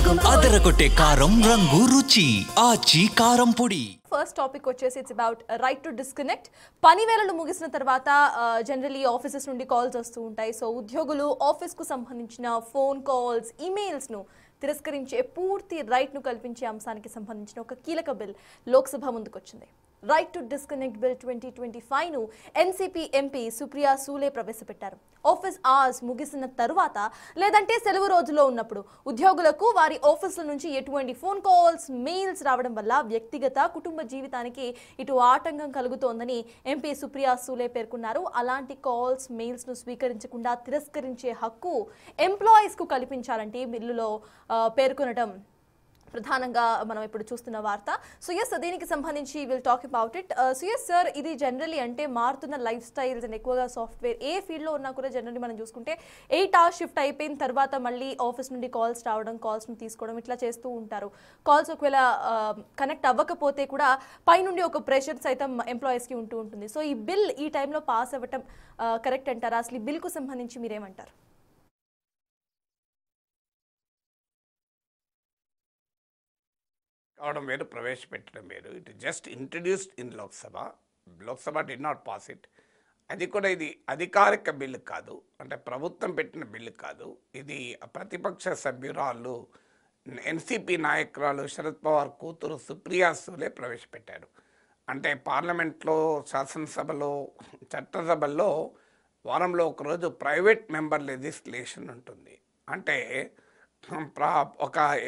అదరగొట్టే కారం రంగు రుచి ఆచి కారం పొడి. ఫస్ట్ టాపిక్ వచ్చేసి it's about right to disconnect. పని వేళలు ముగిసిన తర్వాత జనరలీ ఆఫీసెస్ నుండి కాల్స్ వస్తూ ఉంటాయి. సో ఉద్యోగులు ఆఫీస్కు సంబంధించిన ఫోన్ కాల్స్, ఈమెయిల్స్ను తిరస్కరించే పూర్తి రైట్ను కల్పించే అంశానికి సంబంధించిన ఒక కీలక బిల్ లోక్సభ ముందుకొచ్చింది. Right to disconnect bill 2025ను NCP MP Supriya Sule ప్రవేశపెట్టారు. ఆఫీస్ అవర్స్ ముగిసిన తరువాత లేదంటే సెలవు రోజులో ఉన్నప్పుడు ఉద్యోగులకు వారి ఆఫీసుల నుంచి ఎటువంటి ఫోన్ కాల్స్, మెయిల్స్ రావడం వల్ల వ్యక్తిగత, కుటుంబ జీవితానికి ఇటు ఆటంకం కలుగుతోందని ఎంపీ సుప్రియా సూలే పేర్కొన్నారు. అలాంటి కాల్స్, మెయిల్స్ను స్వీకరించకుండా తిరస్కరించే హక్కు ఎంప్లాయీస్కు కల్పించాలంటే బిల్లులో పేర్కొనడం ప్రధానంగా మనం ఇప్పుడు చూస్తున్న వార్త. సో ఎస్, దీనికి సంబంధించి will talk about it. So yes sir, ఇది జనరలీ అంటే మారుతున్న లైఫ్ స్టైల్స్ అండ్ ఎక్కువగా సాఫ్ట్వేర్ ఏ ఫీల్డ్లో ఉన్నా కూడా జనరలీ మనం చూసుకుంటే 8 hours షిఫ్ట్ అయిపోయిన తర్వాత మళ్ళీ ఆఫీస్ నుండి కాల్స్ రావడం, కాల్స్ని తీసుకోవడం ఇట్లా చేస్తూ ఉంటారు. కాల్స్ ఒకవేళ కనెక్ట్ అవ్వకపోతే కూడా పైనుండి ఒక ప్రెషర్ సైతం ఎంప్లాయీస్కి ఉంటూ ఉంటుంది. సో ఈ బిల్ ఈ టైంలో పాస్ అవ్వటం కరెక్ట్ అంటారా? అసలు ఈ బిల్కు సంబంధించి మీరేమంటారు? కావడం వేరు, ప్రవేశపెట్టడం వేరు. It just introduced in Lok Sabha did not pass it. అది కూడా ఇది అధికారిక బిల్లు కాదు, అంటే ప్రభుత్వం పెట్టిన బిల్లు కాదు. ఇది ప్రతిపక్ష సభ్యురాలు, ఎన్సీపీ నాయకురాలు శరద్ పవార్ కూతురు సుప్రియా సూలే ప్రవేశపెట్టారు. అంటే పార్లమెంట్లో, శాసనసభలో, చట్టసభల్లో వారంలో ఒకరోజు ప్రైవేట్ మెంబర్ లెజిస్లేషన్ ఉంటుంది. అంటే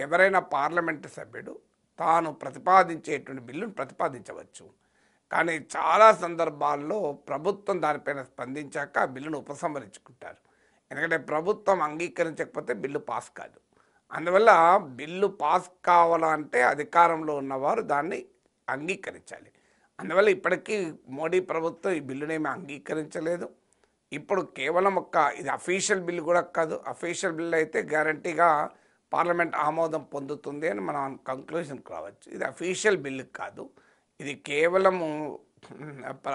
ఎవరైనా పార్లమెంటు సభ్యుడు తాను ప్రతిపాదించేటువంటి బిల్లును ప్రతిపాదించవచ్చు. కానీ చాలా సందర్భాల్లో ప్రభుత్వం దానిపైన స్పందించాక ఆ బిల్లును ఉపసంహరించుకుంటారు. ఎందుకంటే ప్రభుత్వం అంగీకరించకపోతే బిల్లు పాస్ కాదు. అందువల్ల బిల్లు పాస్ కావాలంటే అధికారంలో ఉన్నవారు దాన్ని అంగీకరించాలి. అందువల్ల ఇప్పటికీ మోడీ ప్రభుత్వం ఈ బిల్లునేమి అంగీకరించలేదు. ఇప్పుడు కేవలం ఇది అఫీషియల్ బిల్లు కూడా కాదు. అఫీషియల్ బిల్లు అయితే గ్యారంటీగా పార్లమెంట్ ఆమోదం పొందుతుంది అని మనం కంక్లూజన్కి రావచ్చు. ఇది అఫీషియల్ బిల్లు కాదు. ఇది కేవలము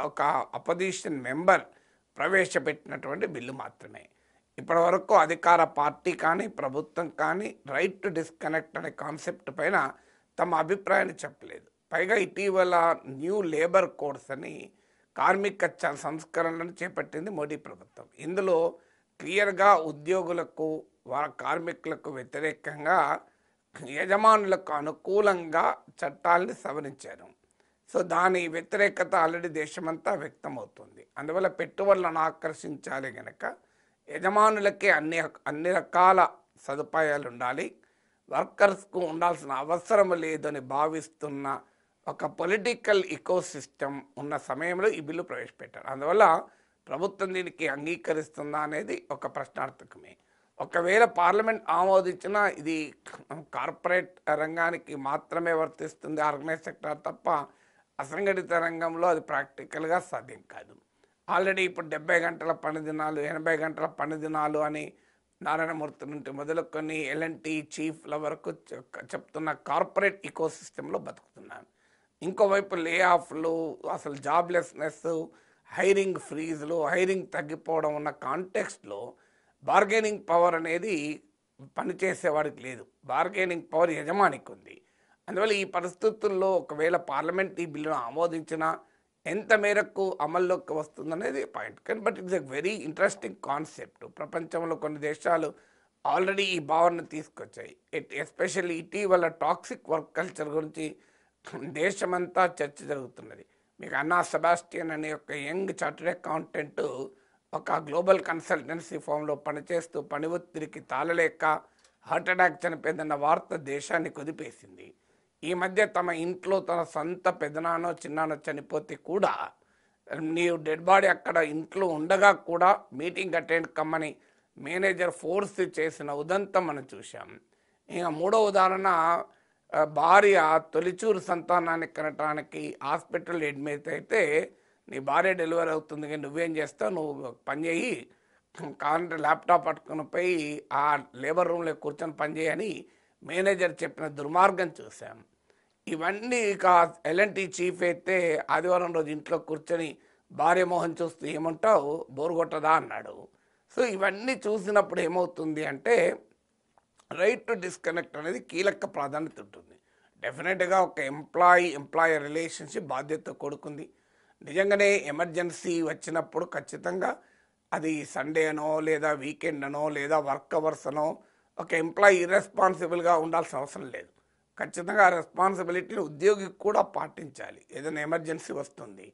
ఒక అపోజిషన్ మెంబర్ ప్రవేశపెట్టినటువంటి బిల్లు మాత్రమే. ఇప్పటి వరకు అధికార పార్టీ కానీ, ప్రభుత్వం కానీ రైట్ టు డిస్కనెక్ట్ అనే కాన్సెప్ట్ పైన తమ అభిప్రాయాన్ని చెప్పలేదు. పైగా ఇటీవల న్యూ లేబర్ కోడ్స్ అని కార్మిక సంస్కరణలను చేపట్టింది మోడీ ప్రభుత్వం. ఇందులో క్లియర్గా ఉద్యోగులకు, వారి కార్మికులకు వ్యతిరేకంగా యజమానులకు అనుకూలంగా చట్టాలని సవరించారు. సో దాని వ్యతిరేకత ఆల్రెడీ దేశమంతా వ్యక్తమవుతుంది. అందువల్ల పెట్టుబడులను ఆకర్షించాలి కనుక యజమానులకే అన్ని రకాల సదుపాయాలు ఉండాలి, వర్కర్స్కు ఉండాల్సిన అవసరం లేదని భావిస్తున్న ఒక పొలిటికల్ ఇకోసిస్టమ్ ఉన్న సమయంలో ఈ బిల్లు ప్రవేశపెట్టారు. అందువల్ల ప్రభుత్వం దీనికి అంగీకరిస్తుందా అనేది ఒక ప్రశ్నార్థకమే. ఒకవేళ పార్లమెంట్ ఆమోదించినా ఇది కార్పొరేట్ రంగానికి మాత్రమే వర్తిస్తుంది, ఆర్గనైజ్ సెక్టార్ తప్ప అసంఘటిత రంగంలో అది ప్రాక్టికల్గా సాధ్యం కాదు. ఆల్రెడీ ఇప్పుడు 70 గంటల పని దినాలు, 80 గంటల పని దినాలు అని నారాయణమూర్తి నుండి మొదలుకొని ఎల్ఎన్టీ చీఫ్ల వరకు చెప్తున్న కార్పొరేట్ ఇకోసిస్టంలో బతుకుతున్నాను. ఇంకోవైపు లే ఆఫ్లు, అసలు జాబ్లెస్నెస్, హైరింగ్ ఫ్రీజులు, హైరింగ్ తగ్గిపోవడం ఉన్న కాంటెక్స్ట్లో బార్గెనింగ్ పవర్ అనేది పనిచేసేవాడికి లేదు. బార్గెనింగ్ పవర్ యజమానికి ఉంది. అందువల్ల ఈ పరిస్థితుల్లో ఒకవేళ పార్లమెంట్ ఈ బిల్లును ఆమోదించినా ఎంత మేరకు అమల్లోకి వస్తుందనేది పాయింట్. కానీ but it's a very interesting concept. ప్రపంచంలో కొన్ని దేశాలు ఆల్రెడీ ఈ భావనను తీసుకొచ్చాయి. ఎస్పెషల్లీ ఇటీవల టాక్సిక్ వర్క్ కల్చర్ గురించి దేశమంతా చర్చ జరుగుతున్నది. మీకు అన్నా సెబాస్టియన్ అనే ఒక యంగ్ చార్టర్డ్ అకౌంటెంట్ ఒక గ్లోబల్ కన్సల్టెన్సీ ఫామ్లో పనిచేస్తూ పని ఒత్తిడికి తాళలేక హార్ట్ అటాక్ చనిపోయిందన్న వార్త దేశాన్ని కుదిపేసింది. ఈ మధ్య తమ ఇంట్లో తన సొంత పెదనానో చిన్నానో చనిపోతే కూడా నీవు డెడ్ బాడీ అక్కడ ఇంట్లో ఉండగా కూడా మీటింగ్ అటెండ్ కమ్మని మేనేజర్ ఫోర్స్ చేసిన ఉదంతం మనం చూసాం. ఇంకా మూడో ఉదాహరణ, భార్య తొలిచూరు సంతానాన్ని కనటానికి హాస్పిటల్ అడ్మిట్ అయితే నీ భార్య డెలివరీ అవుతుంది కానీ నువ్వేం చేస్తావు, నువ్వు పని చేయి, కావాలంటే ల్యాప్టాప్ పట్టుకుని పోయి ఆ లేబర్ రూమ్లో కూర్చొని పనిచేయని మేనేజర్ చెప్పిన దుర్మార్గం చూసాం. ఇవన్నీ ఇక ఎల్ఎన్టీ చీఫ్ అయితే ఆదివారం రోజు ఇంట్లో కూర్చొని భార్య మోహన్ చూస్తూ ఏమంటావు, బోరు కొట్టదా అన్నాడు. సో ఇవన్నీ చూసినప్పుడు ఏమవుతుంది అంటే రైట్ టు డిస్కనెక్ట్ అనేది కీలక ప్రాధాన్యత ఉంటుంది. డెఫినెట్గా ఒక ఎంప్లాయర్ రిలేషన్షిప్ బాధ్యతతో కూడుకుంది. నిజంగానే ఎమర్జెన్సీ వచ్చినప్పుడు ఖచ్చితంగా అది సండే అనో లేదా వీకెండ్ అనో లేదా వర్క్ అవర్స్ అనో ఒక ఎంప్లాయీ ఇర్రెస్పాన్సిబుల్గా ఉండాల్సిన అవసరం లేదు. ఖచ్చితంగా ఆ రెస్పాన్సిబిలిటీని ఉద్యోగికి కూడా పాటించాలి. ఏదైనా ఎమర్జెన్సీ వస్తుంది,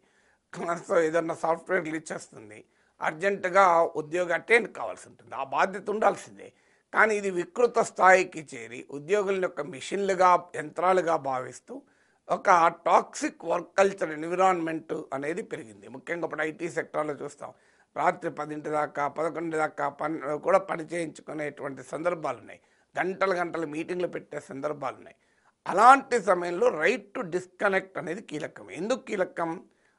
సో ఏదైనా సాఫ్ట్వేర్ గ్లిచ్ వస్తుంది, అర్జెంటుగా ఉద్యోగి అటెండ్ కావాల్సి ఉంటుంది, ఆ బాధ్యత ఉండాల్సిందే. కానీ ఇది వికృత స్థాయికి చేరి ఉద్యోగుల యొక్క మిషన్లుగా యంత్రాలుగా భావిస్తూ ఒక టాక్సిక్ వర్క్ కల్చర్ ఎన్విరాన్మెంట్ అనేది పెరిగింది. ముఖ్యంగా ఇప్పుడు ఐటీ సెక్టార్లో చూస్తాం, రాత్రి 10 దాకా 11 దాకా కూడా పని చేయించుకునేటువంటి సందర్భాలు ఉన్నాయి. గంటలు మీటింగ్లు పెట్టే సందర్భాలు ఉన్నాయి. అలాంటి సమయంలో రైట్ టు డిస్కనెక్ట్ అనేది కీలకం. ఎందుకు కీలకం?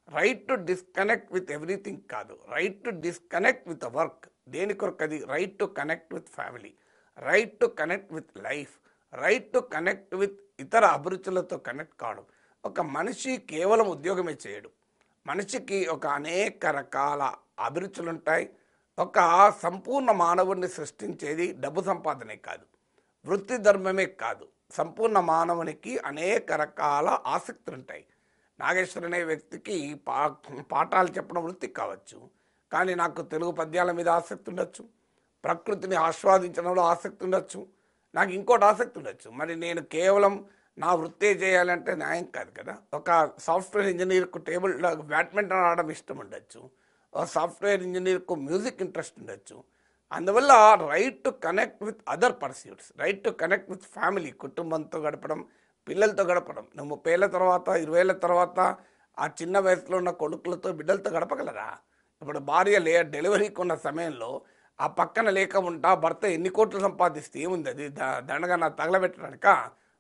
Right to disconnect with everything కాదు, right to disconnect with work. దేని కొరకు? అది right to connect with family, right to connect with life, right to connect with ఇతర అభిరుచులతో కనెక్ట్ కావడం. ఒక మనిషి కేవలం ఉద్యోగమే చేయడు. మనిషికి ఒక అనేక రకాల అభిరుచులు ఉంటాయి. ఒక సంపూర్ణ మానవుడిని సృష్టించేది డబ్బు సంపాదనే కాదు, వృత్తి ధర్మమే కాదు. సంపూర్ణ మానవునికి అనేక రకాల ఆసక్తులు ఉంటాయి. నాగేశ్వర్ అనే వ్యక్తికి పాఠాలు చెప్పడం వృత్తి కావచ్చు, కానీ నాకు తెలుగు పద్యాల మీద ఆసక్తి ఉండొచ్చు, ప్రకృతిని ఆస్వాదించడంలో ఆసక్తి ఉండొచ్చు, నాకు ఇంకోటి ఆసక్తి ఉండొచ్చు. మరి నేను కేవలం నా వృత్తే చేయాలంటే న్యాయం కాదు కదా. ఒక సాఫ్ట్వేర్ ఇంజనీర్కు బ్యాడ్మింటన్ ఆడడం ఇష్టం ఉండొచ్చు, ఒక సాఫ్ట్వేర్ ఇంజనీర్కు మ్యూజిక్ ఇంట్రెస్ట్ ఉండొచ్చు. అందువల్ల right to connect with other pursuits, right to connect with family, కుటుంబంతో గడపడం, పిల్లలతో గడపడం. నువ్వు 30 ఏళ్ళ తర్వాత 20 ఏళ్ళ తర్వాత ఆ చిన్న వయసులో ఉన్న కొడుకులతో బిడ్డలతో గడపగలరా? ఇప్పుడు భార్య డెలివరీకి ఉన్న సమయంలో ఆ పక్కన లేక ఉంటా భర్త ఎన్ని కోట్లు సంపాదిస్తే ఏముంది? అది దండగా నా తగలబెట్టడానిక?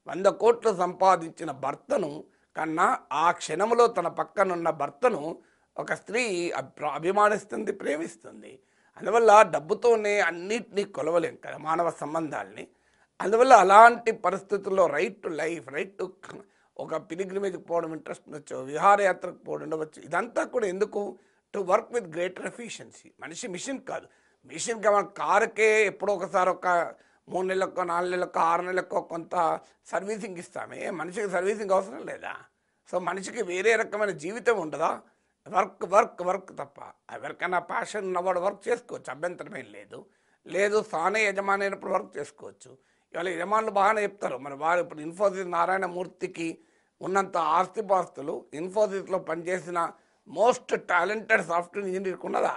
100 కోట్లు సంపాదించిన భర్తను కన్నా ఆ క్షణంలో తన పక్కనున్న భర్తను ఒక స్త్రీ అభిమానిస్తుంది, ప్రేమిస్తుంది. అందువల్ల డబ్బుతోనే అన్నిటినీ కొలవలేం కదా మానవ సంబంధాలని. అందువల్ల అలాంటి పరిస్థితుల్లో right to life, right to ఒక పిలిగ్రిమేజ్కి పోవడం ఇంట్రెస్ట్ ఉండొచ్చు, విహారయాత్రకు పోవడం ఉండవచ్చు. ఇదంతా కూడా ఎందుకు? To work with greater efficiency. మనిషి మిషన్ కాదు. మిషన్గా మన కారుకే ఎప్పుడో ఒకసారి ఒక 3 నెలలకో 4 నెలలకో 6 నెలలకో కొంత సర్వీసింగ్ ఇస్తామే. మనిషికి సర్వీసింగ్ అవసరం లేదా? సో మనిషికి వేరే రకమైన జీవితం ఉండదా? వర్క్ వర్క్ వర్క్ తప్ప. ఎవరికైనా ప్యాషన్ ఉన్నవాడు వర్క్ చేసుకోవచ్చు, అభ్యంతరమేం లేదు. లేదు తానే యజమాని అయినప్పుడు వర్క్ చేసుకోవచ్చు. ఇవాళ యజమానులు బాగానే చెప్తారు. మరి వారు ఇప్పుడు ఇన్ఫోసిస్ నారాయణమూర్తికి ఉన్నంత ఆస్తిపాస్తులు ఇన్ఫోసిస్లో పనిచేసిన మోస్ట్ టాలెంటెడ్ సాఫ్ట్వేర్ ఇంజనీర్కి ఉన్నదా?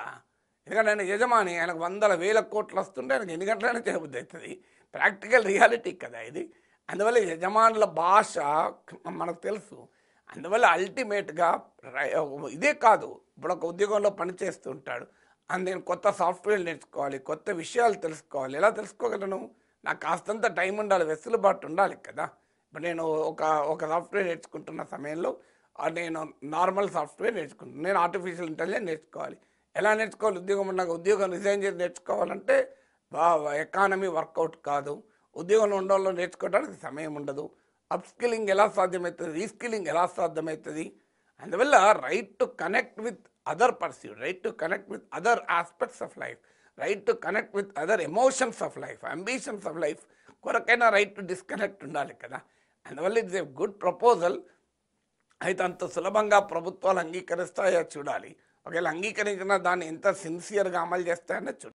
ఎందుకంటే ఆయన యజమాని, ఆయనకు 100,000 కోట్లు వస్తుంటే ఆయనకు ఎన్ని గంటలైనా చేయబుద్ధి అవుతుంది. ప్రాక్టికల్ రియాలిటీ కదా ఇది. అందువల్ల యజమానుల భాష మనకు తెలుసు. అందువల్ల అల్టిమేట్గా ఇదే కాదు, ఇప్పుడు ఒక ఉద్యోగంలో పనిచేస్తూ ఉంటాడు, నేను కొత్త సాఫ్ట్వేర్ నేర్చుకోవాలి, కొత్త విషయాలు తెలుసుకోవాలి. ఎలా తెలుసుకోగలను? నాకు కాస్తంత టైం ఉండాలి, వెసులుబాటు ఉండాలి కదా. ఇప్పుడు నేను ఒక సాఫ్ట్వేర్ నేర్చుకుంటున్న సమయంలో నేను నార్మల్ సాఫ్ట్వేర్ నేర్చుకుంటున్నాను, నేను ఆర్టిఫిషియల్ ఇంటెలిజెన్స్ నేర్చుకోవాలి. ఎలా నేర్చుకోవాలి? ఉద్యోగం ఉన్నాక ఉద్యోగం రిజైన్ చేసి నేర్చుకోవాలంటే ఎకానమీ వర్కౌట్ కాదు. ఉద్యోగంలో ఉండడంలో నేర్చుకోవడానికి సమయం ఉండదు. అప్ స్కిల్లింగ్ ఎలా సాధ్యమవుతుంది? రీస్కిల్లింగ్ ఎలా సాధ్యమవుతుంది? అందువల్ల right to connect with other pursuit, right to connect with other aspects of life, right to connect with other emotions of life, ambitions of life కొరకైనా రైట్ టు డిస్కనెక్ట్ ఉండాలి కదా. అందువల్ల it's a good proposal. అయితే అంత సులభంగా ప్రభుత్వాలు అంగీకరిస్తాయో చూడాలి. ఒకవేళ అంగీకరించినా దాన్ని ఎంత సిన్సియర్గా అమలు చేస్తాయనే చూడాలి.